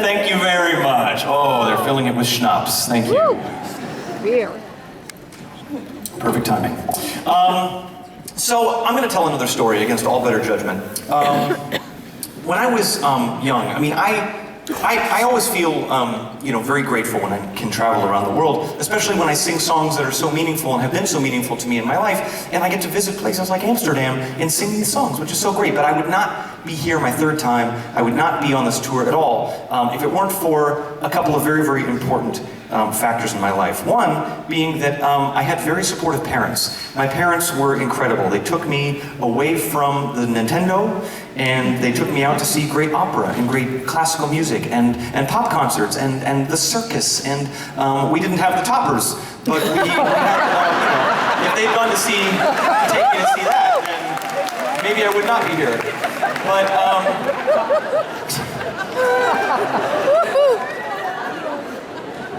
Thank you very much. Oh, they're filling it with schnapps. Thank you. Beer. Perfect timing. So I'm going to tell another story against all better judgment. When I was young, I mean, I always feel, very grateful when I can travel around the world, especially when I sing songs that are so meaningful and have been so meaningful to me in my life, and I get to visit places like Amsterdam and sing these songs, which is so great. But I would not be here my third time. I would not be on this tour at all if it weren't for a couple of very, very important factors in my life. One being that I had very supportive parents. My parents were incredible. They took me away from the Nintendo, and they took me out to see great opera and great classical music and pop concerts and the circus. And we didn't have the toppers, but we had, if they'd gone to take me to see that, then maybe I would not be here. But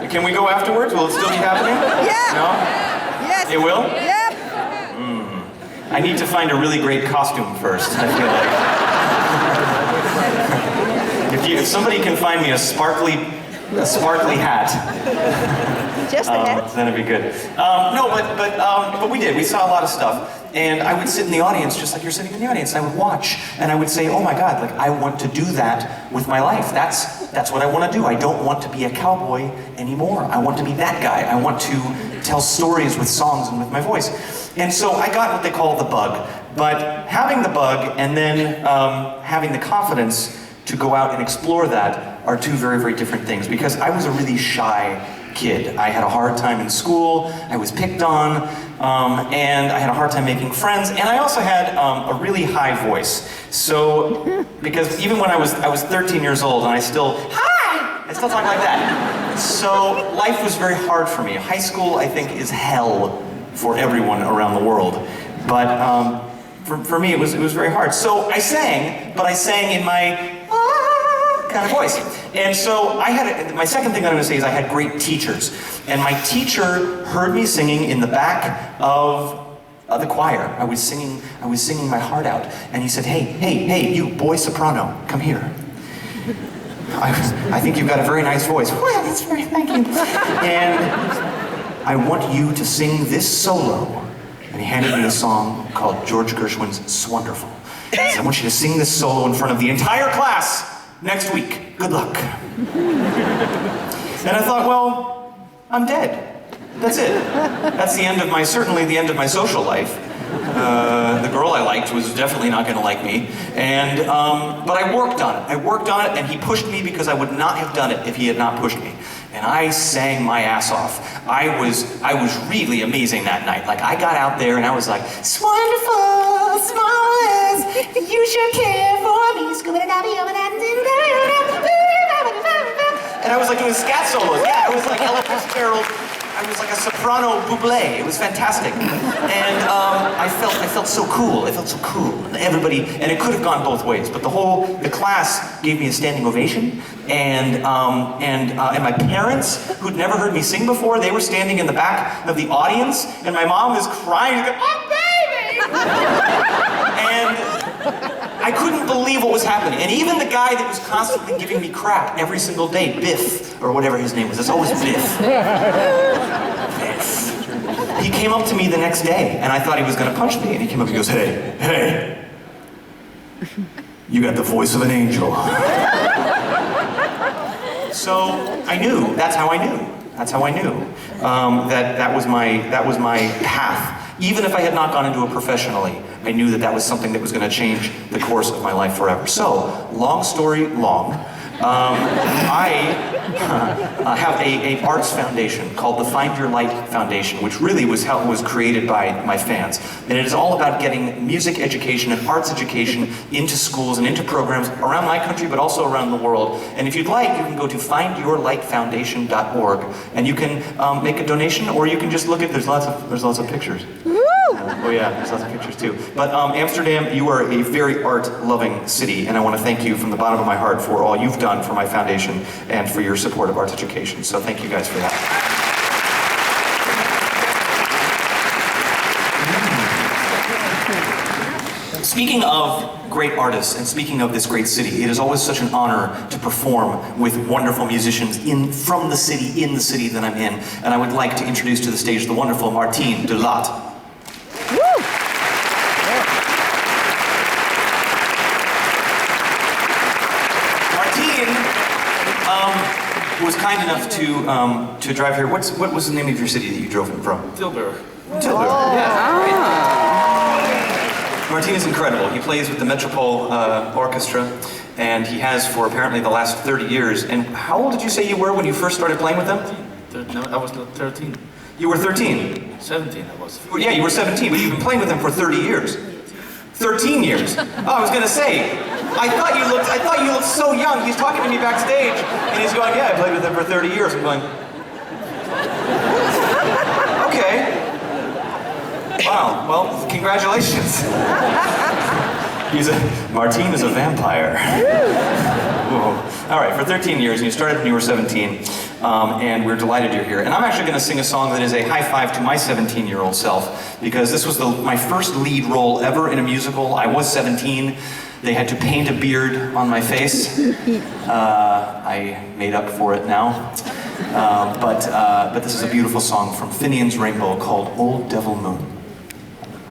can we go afterwards? Will it still be happening? Yeah. No? Yes. It will? Yep. I need to find a really great costume first, I feel like. If somebody can find me a sparkly hat. Just a hat? Then it'd be good. No, but we did. We saw a lot of stuff. And I would sit in the audience, just like you're sitting in the audience, and I would watch, and I would say, oh my God, like, I want to do that with my life. That's what I want to do. I don't want to be a cowboy anymore. I want to be that guy. I want to tell stories with songs and with my voice. And so I got what they call the bug. But having the bug and then having the confidence to go out and explore that are two very, very different things, because I was a really shy kid. I had a hard time in school, I was picked on, and I had a hard time making friends, and I also had a really high voice. So, because even when I was 13 years old, and I still talk like that. So, life was very hard for me. High school, I think, is hell for everyone around the world. But for me, it was very hard. So I sang, but I sang in my kind of voice. And so my second thing I'm going to say is I had great teachers. And my teacher heard me singing in the back of the choir. I was singing my heart out. And he said, hey, you boy soprano, come here. I think you've got a very nice voice. Well, that's very, thank you. And I want you to sing this solo. And he handed me a song called George Gershwin's Swonderful. He said, I want you to sing this solo in front of the entire class next week. Good luck. And I thought, well, I'm dead. That's it. That's certainly the end of my social life. The girl I liked was definitely not going to like me. And, but I worked on it, and he pushed me because I would not have done it if he had not pushed me. And I sang my ass off. I was really amazing that night. Like, I got out there and I was like, "Swonderful, smallest, you should care for me." And I was like doing scat solos. Yeah, I was like Ella Fitzgerald. I was like a soprano buble. It was fantastic. And I felt so cool. I felt so cool. And it could have gone both ways, but the class gave me a standing ovation. And my parents, who'd never heard me sing before, they were standing in the back of the audience, and my mom was crying, "Oh, baby!" And I couldn't believe what was happening. And even the guy that was constantly giving me crap every single day, Biff, or whatever his name was, it's always Biff. Biff. He came up to me the next day, and I thought he was going to punch me. And he came up and he goes, hey, you got the voice of an angel. So I knew, that's how I knew that was my path. Even if I had not gone into it professionally, I knew that was something that was going to change the course of my life forever. So, long story long, I have a arts foundation called the Find Your Light Foundation, which really was created by my fans. And it is all about getting music education and arts education into schools and into programs around my country, but also around the world. And if you'd like, you can go to findyourlightfoundation.org, and you can make a donation, or you can just look at. There's lots of pictures. Oh yeah, there's lots of pictures too. But Amsterdam, you are a very art-loving city, and I want to thank you from the bottom of my heart for all you've done for my foundation and for your support of arts education. So thank you guys for that. Speaking of great artists and speaking of this great city, it is always such an honor to perform with wonderful musicians from the city, in the city that I'm in. And I would like to introduce to the stage the wonderful Martine de Laat. Martine was kind enough to drive here. What was the name of your city that you drove from? Tilburg. Tilburg. Yeah. Martine is incredible. He plays with the Metropole Orchestra, and he has for apparently the last 30 years. And how old did you say you were when you first started playing with them? No, I was not 13. You were 13? 17 I was. Yeah, you were 17, but you've been playing with them for 30 years. 13 years. Oh, I was gonna say, I thought you looked so young. He's talking to me backstage, and he's going, yeah, I played with them for 30 years. I'm going, okay. Wow, well, congratulations. Martine is a vampire. Whoa. All right, for 13 years, and you started when you were 17, and we're delighted you're here. And I'm actually going to sing a song that is a high five to my 17-year-old self, because this was my first lead role ever in a musical. I was 17. They had to paint a beard on my face. I made up for it now. But this is a beautiful song from Finian's Rainbow called Old Devil Moon.